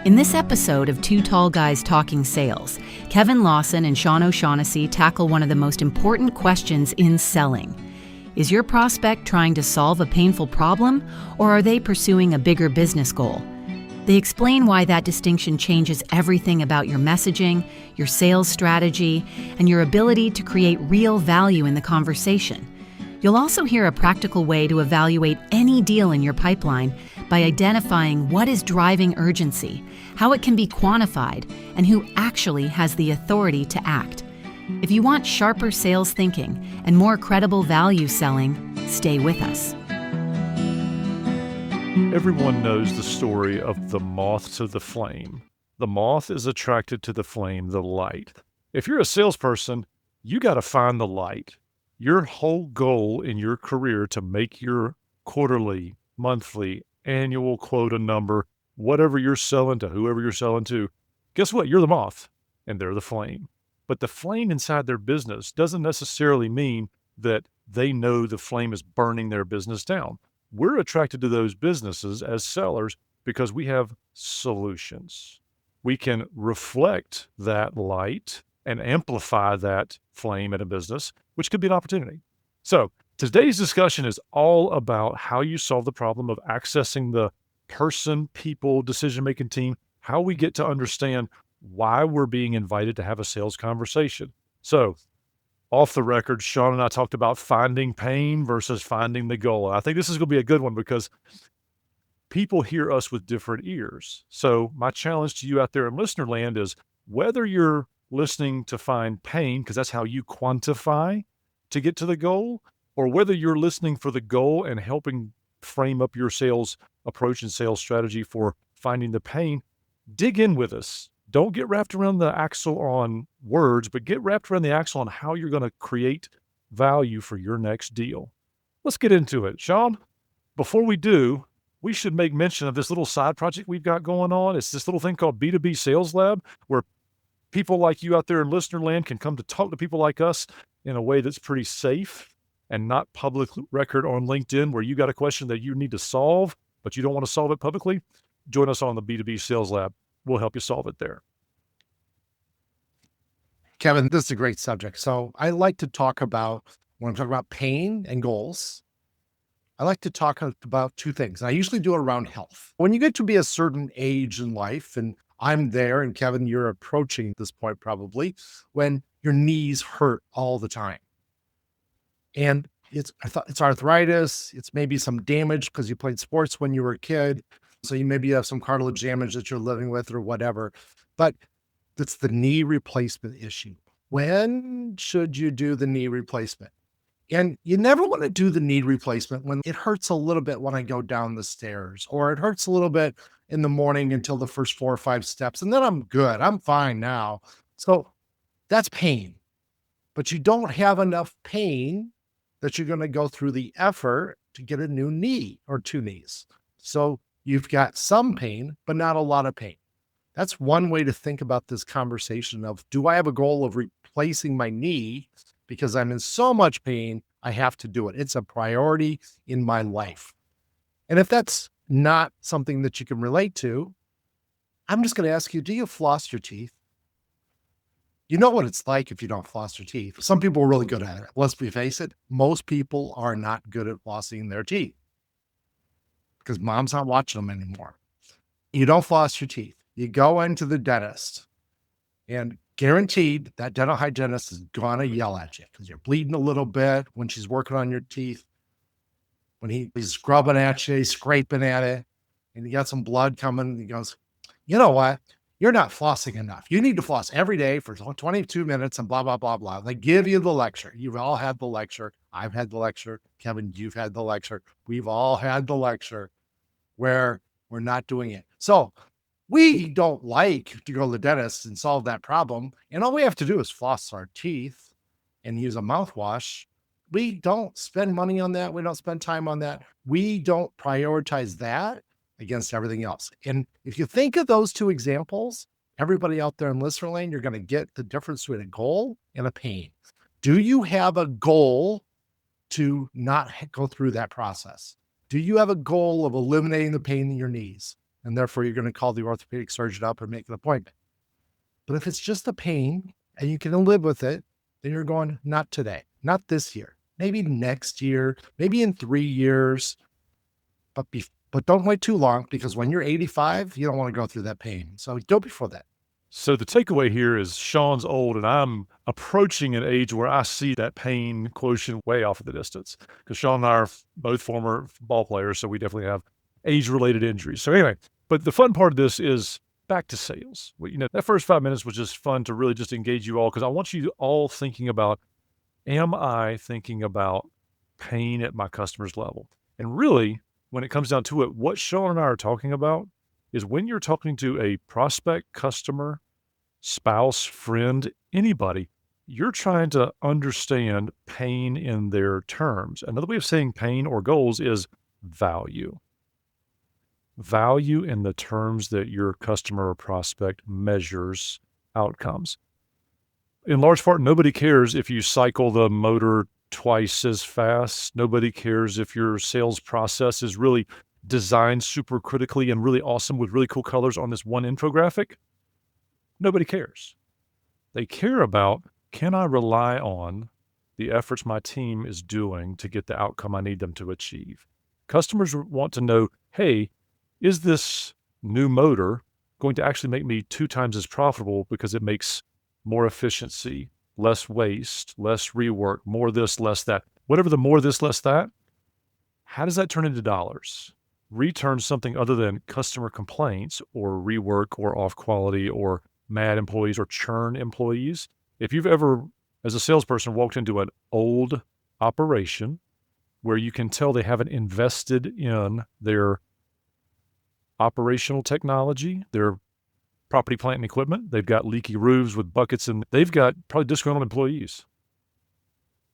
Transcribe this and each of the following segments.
In this episode of Two Tall Guys Talking Sales, Kevin Lawson and Sean O'Shaughnessey tackle one of the most important questions in selling. Is your prospect trying to solve a painful problem, or are they pursuing a bigger business goal? They explain why that distinction changes everything about your messaging, your sales strategy, and your ability to create real value in the conversation. You'll also hear a practical way to evaluate any deal in your pipeline by identifying what is driving urgency, how it can be quantified, and who actually has the authority to act. If you want sharper sales thinking and more credible value selling, stay with us. Everyone knows the story of the moth to the flame. The moth is attracted to the flame, the light. If you're a salesperson, you got to find the light. Your whole goal in your career to make your quarterly, monthly, annual quota number, whatever you're selling to whoever you're selling to, guess what? You're the moth and they're the flame. But the flame inside their business doesn't necessarily mean that they know the flame is burning their business down. We're attracted to those businesses as sellers because we have solutions. We can reflect that light and amplify that flame in a business, which could be an opportunity. So today's discussion is all about how you solve the problem of accessing the person, people, decision-making team, how we get to understand why we're being invited to have a sales conversation. So off the record, Sean and I talked about finding pain versus finding the goal. And I think this is going to be a good one because people hear us with different ears. So my challenge to you out there in listener land is whether you're listening to find pain, because that's how you quantify to get to the goal, or whether you're listening for the goal and helping frame up your sales approach and sales strategy for finding the pain, dig in with us. Don't get wrapped around the axle on words, but get wrapped around the axle on how you're going to create value for your next deal. Let's get into it. Sean, before we do, we should make mention of this little side project we've got going on. It's this little thing called B2B Sales Lab, where people like you out there in listener land can come to talk to people like us in a way that's pretty safe and not public record on LinkedIn, where you got a question that you need to solve, but you don't want to solve it publicly. Join us on the B2B Sales Lab. We'll help you solve it there. Kevin, this is a great subject. So I like to talk about, when I'm talking about pain and goals, I like to talk about two things. I usually do it around health. When you get to be a certain age in life, and I'm there, and Kevin, you're approaching this point probably, when your knees hurt all the time. And it's arthritis, it's maybe some damage because you played sports when you were a kid. So you maybe have some cartilage damage that you're living with or whatever, but it's the knee replacement issue. When should you do the knee replacement? And you never want to do the knee replacement when it hurts a little bit when I go down the stairs, or it hurts a little bit in the morning until the first 4 or 5 steps. And then I'm good. I'm fine now. So that's pain, but you don't have enough pain that you're going to go through the effort to get a new knee or 2 knees. So you've got some pain, but not a lot of pain. That's one way to think about this conversation of, do I have a goal of replacing my knee because I'm in so much pain, I have to do it. It's a priority in my life. And if that's not something that you can relate to, I'm just going to ask you, do you floss your teeth? You know what it's like if you don't floss your teeth. Some people are really good at it. Let's face it, most people are not good at flossing their teeth because mom's not watching them anymore. You don't floss your teeth. You go into the dentist, and guaranteed that dental hygienist is going to yell at you because you're bleeding a little bit when she's working on your teeth. When he's scrubbing at you, he's scraping at it, and you got some blood coming, and he goes, you know what? You're not flossing enough. You need to floss every day for 22 minutes and blah, blah, blah, blah. They give you the lecture. You've all had the lecture. I've had the lecture. Kevin, you've had the lecture. We've all had the lecture where we're not doing it. So we don't like to go to the dentist and solve that problem. And all we have to do is floss our teeth and use a mouthwash. We don't spend money on that. We don't spend time on that. We don't prioritize that against everything else. And if you think of those two examples, everybody out there in listener lane, you're going to get the difference between a goal and a pain. Do you have a goal to not go through that process? Do you have a goal of eliminating the pain in your knees? and therefore you're going to call the orthopedic surgeon up and make an appointment. But if it's just a pain and you can live with it, then you're going, not today, not this year, maybe next year, maybe in 3 years, but don't wait too long, because when you're 85, you don't want to go through that pain. So do it before that. So the takeaway here is Sean's old and I'm approaching an age where I see that pain quotient way off in the distance, because Sean and I are both former ball players, so we definitely have age-related injuries. So anyway, but the fun part of this is back to sales. Well, that first 5 minutes was just fun to really just engage you all, because I want you all thinking about, am I thinking about pain at my customer's level? And really, when it comes down to it, what Sean and I are talking about is when you're talking to a prospect, customer, spouse, friend, anybody, you're trying to understand pain in their terms. Another way of saying pain or goals is value. Value in the terms that your customer or prospect measures outcomes. In large part, nobody cares if you cycle the motor twice as fast. Nobody cares if your sales process is really designed super critically and really awesome with really cool colors on this one infographic. Nobody cares. They care about, can I rely on the efforts my team is doing to get the outcome I need them to achieve? Customers want to know, hey, is this new motor going to actually make me 2 times as profitable because it makes more efficiency, less waste, less rework, more this, less that? Whatever the more this, less that, how does that turn into dollars? Return something other than customer complaints or rework or off quality or mad employees or churn employees. If you've ever, as a salesperson, walked into an old operation where you can tell they haven't invested in their operational technology, their property, plant, and equipment, they've got leaky roofs with buckets, and they've got probably disgruntled employees.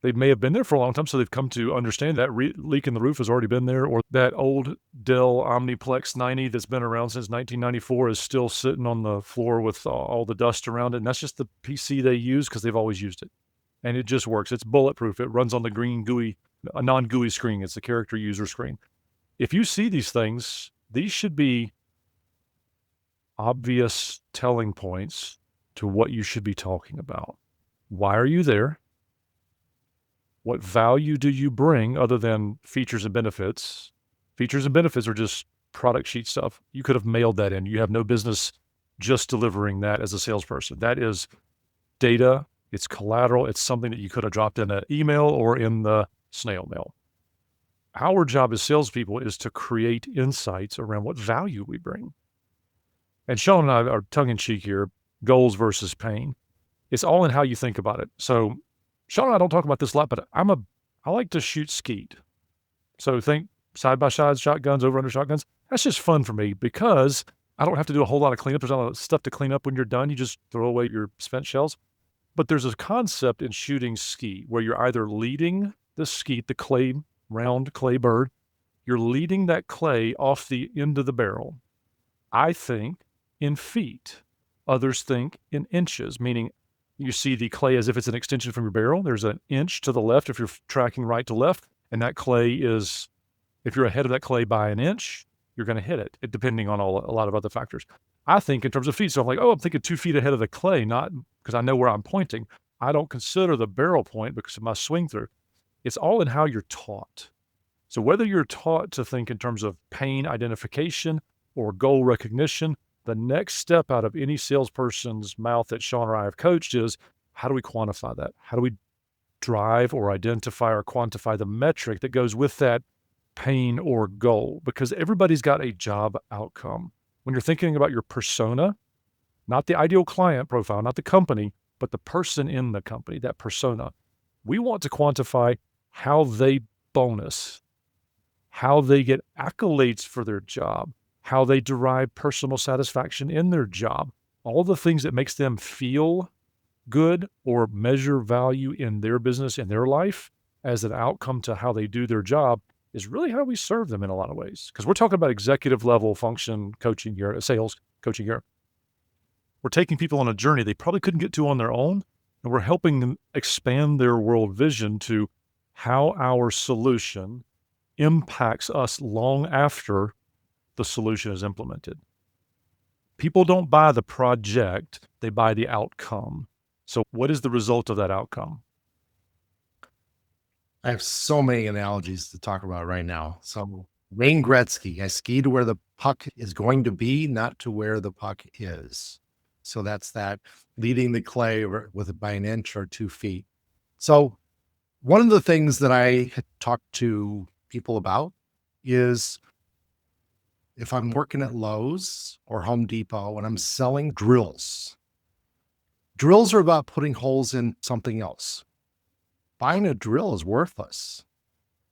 They may have been there for a long time, so they've come to understand that leak in the roof has already been there, or that old Dell Omniplex 90 that's been around since 1994 is still sitting on the floor with all the dust around it, and that's just the PC they use because they've always used it. And it just works. It's bulletproof. It runs on the green GUI, a non-GUI screen. It's a character user screen. If you see these things, these should be obvious telling points to what you should be talking about. Why are you there? What value do you bring other than features and benefits? Features and benefits are just product sheet stuff. You could have mailed that in. You have no business just delivering that as a salesperson. That is data. It's collateral. It's something that you could have dropped in an email or in the snail mail. Our job as salespeople is to create insights around what value we bring. And Sean and I are tongue-in-cheek here, goals versus pain. It's all in how you think about it. So Sean and I don't talk about this a lot, but I like to shoot skeet. So think side-by-side shotguns, over-under shotguns. That's just fun for me because I don't have to do a whole lot of cleanup. There's a lot of stuff to clean up when you're done. You just throw away your spent shells. But there's a concept in shooting skeet where you're either leading the skeet, the clay, round clay bird, you're leading that clay off the end of the barrel. I think in feet. Others think in inches, meaning you see the clay as if it's an extension from your barrel. There's an inch to the left if you're tracking right to left, and that clay is, if you're ahead of that clay by an inch, you're going to hit it, depending on a lot of other factors. I think in terms of feet. So I'm like, I'm thinking 2 feet ahead of the clay, not because I know where I'm pointing. I don't consider the barrel point because of my swing through. It's all in how you're taught. So whether you're taught to think in terms of pain identification or goal recognition, the next step out of any salesperson's mouth that Sean or I have coached is, how do we quantify that? How do we drive or identify or quantify the metric that goes with that pain or goal? Because everybody's got a job outcome. When you're thinking about your persona, not the ideal client profile, not the company, but the person in the company, that persona, we want to quantify how they bonus, how they get accolades for their job, how they derive personal satisfaction in their job, all the things that makes them feel good or measure value in their business, in their life as an outcome to how they do their job is really how we serve them in a lot of ways. Because we're talking about executive level function coaching here, sales coaching here. We're taking people on a journey they probably couldn't get to on their own, and we're helping them expand their world vision to how our solution impacts us long after the solution is implemented. People don't buy the project, they buy the outcome. So what is the result of that outcome? I have so many analogies to talk about right now. So Wayne Gretzky, I ski to where the puck is going to be, not to where the puck is. So that's that leading the clay by an inch or 2 feet. So one of the things that I had talked to people about is if I'm working at Lowe's or Home Depot and I'm selling drills, drills are about putting holes in something else. Buying a drill is worthless.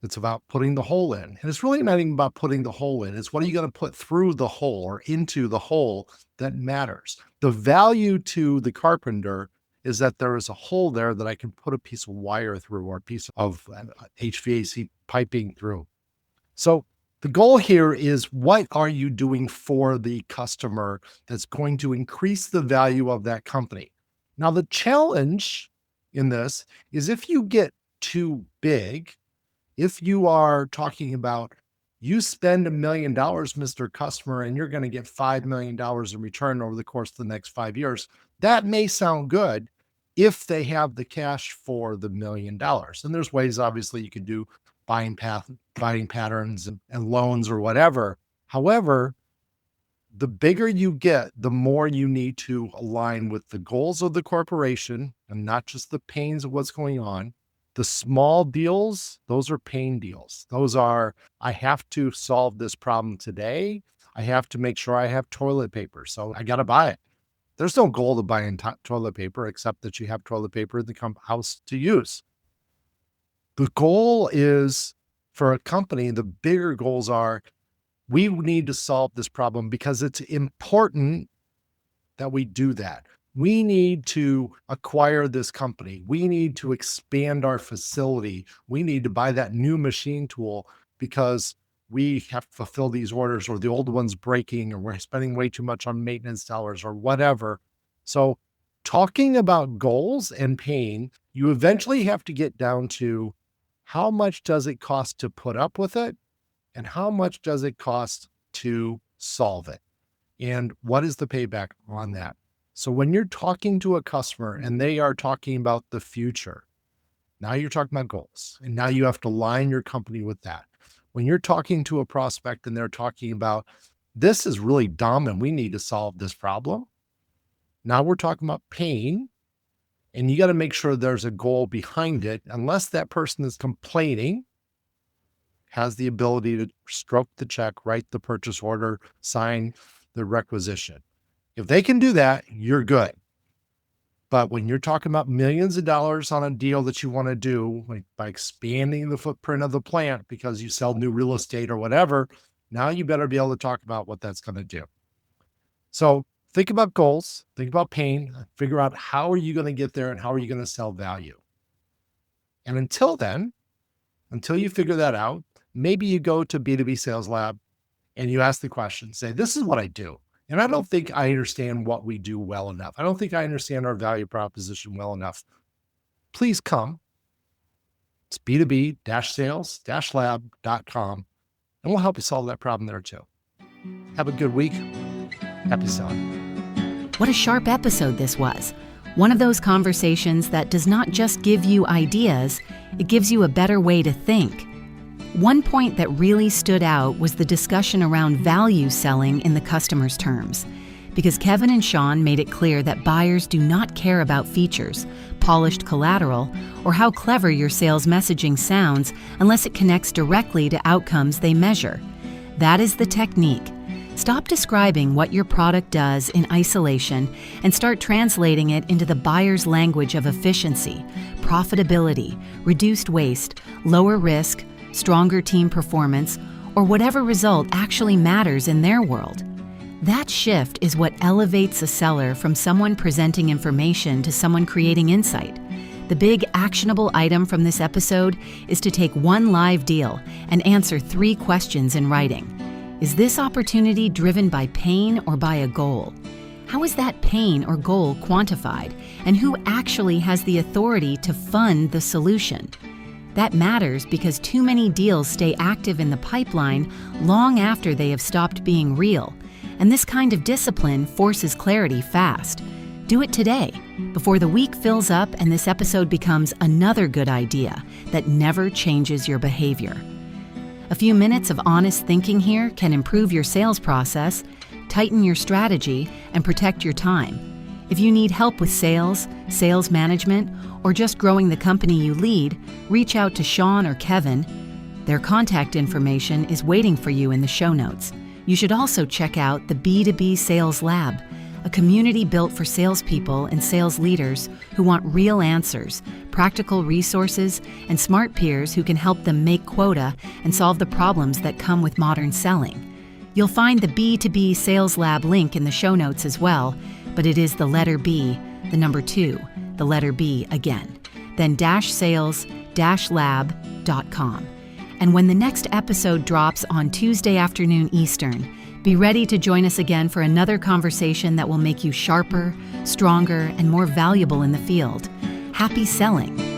It's about putting the hole in. And it's really not even about putting the hole in. It's what are you going to put through the hole or into the hole that matters. The value to the carpenter is that there is a hole there that I can put a piece of wire through or a piece of HVAC piping through. So the goal here is what are you doing for the customer that's going to increase the value of that company? Now, the challenge in this is if you get too big, if you are talking about you spend $1 million, Mr. Customer, and you're going to get $5 million in return over the course of the next 5 years, that may sound good if they have the cash for the $1 million. And there's ways, obviously, you can do buying patterns and loans or whatever. However, the bigger you get, the more you need to align with the goals of the corporation and not just the pains of what's going on. The small deals, those are pain deals. Those are, I have to solve this problem today. I have to make sure I have toilet paper. So I got to buy it. There's no goal to buying toilet paper except that you have toilet paper in the house to use. The goal is for a company, the bigger goals are, we need to solve this problem because it's important that we do that. We need to acquire this company. We need to expand our facility. We need to buy that new machine tool because we have to fulfill these orders, or the old one's breaking, or we're spending way too much on maintenance dollars or whatever. So talking about goals and pain, you eventually have to get down to how much does it cost to put up with it? And how much does it cost to solve it? And what is the payback on that? So when you're talking to a customer and they are talking about the future, now you're talking about goals. And now you have to align your company with that. When you're talking to a prospect and they're talking about, this is really dumb and we need to solve this problem. Now we're talking about pain. And you got to make sure there's a goal behind it, unless that person is complaining, has the ability to stroke the check, write the purchase order, sign the requisition. If they can do that, you're good. But when you're talking about millions of dollars on a deal that you want to do, like by expanding the footprint of the plant because you sell new real estate or whatever, now you better be able to talk about what that's going to do. So think about goals, think about pain, figure out how are you going to get there and how are you going to sell value. And until then, until you figure that out, maybe you go to B2B Sales Lab and you ask the question, say, this is what I do. And I don't think I understand what we do well enough. I don't think I understand our value proposition well enough. Please come. It's b2b-sales-lab.com, and we'll help you solve that problem there too. Have a good week. Happy selling. What a sharp episode this was. One of those conversations that does not just give you ideas, it gives you a better way to think. One point that really stood out was the discussion around value selling in the customer's terms, because Kevin and Sean made it clear that buyers do not care about features, polished collateral, or how clever your sales messaging sounds unless it connects directly to outcomes they measure. That is the technique. Stop describing what your product does in isolation and start translating it into the buyer's language of efficiency, profitability, reduced waste, lower risk, stronger team performance, or whatever result actually matters in their world. That shift is what elevates a seller from someone presenting information to someone creating insight. The big actionable item from this episode is to take one live deal and answer 3 questions in writing. Is this opportunity driven by pain or by a goal? How is that pain or goal quantified? And who actually has the authority to fund the solution? That matters because too many deals stay active in the pipeline long after they have stopped being real, and this kind of discipline forces clarity fast. Do it today, before the week fills up and this episode becomes another good idea that never changes your behavior. A few minutes of honest thinking here can improve your sales process, tighten your strategy, and protect your time. If you need help with sales, sales management, or just growing the company you lead, reach out to Sean or Kevin. Their contact information is waiting for you in the show notes. You should also check out the B2B Sales Lab, a community built for salespeople and sales leaders who want real answers, practical resources, and smart peers who can help them make quota and solve the problems that come with modern selling. You'll find the B2B Sales Lab link in the show notes as well, but it is the letter B, the number 2, the letter B again, then -sales-lab.com. And when the next episode drops on Tuesday afternoon Eastern, be ready to join us again for another conversation that will make you sharper, stronger, and more valuable in the field. Happy selling!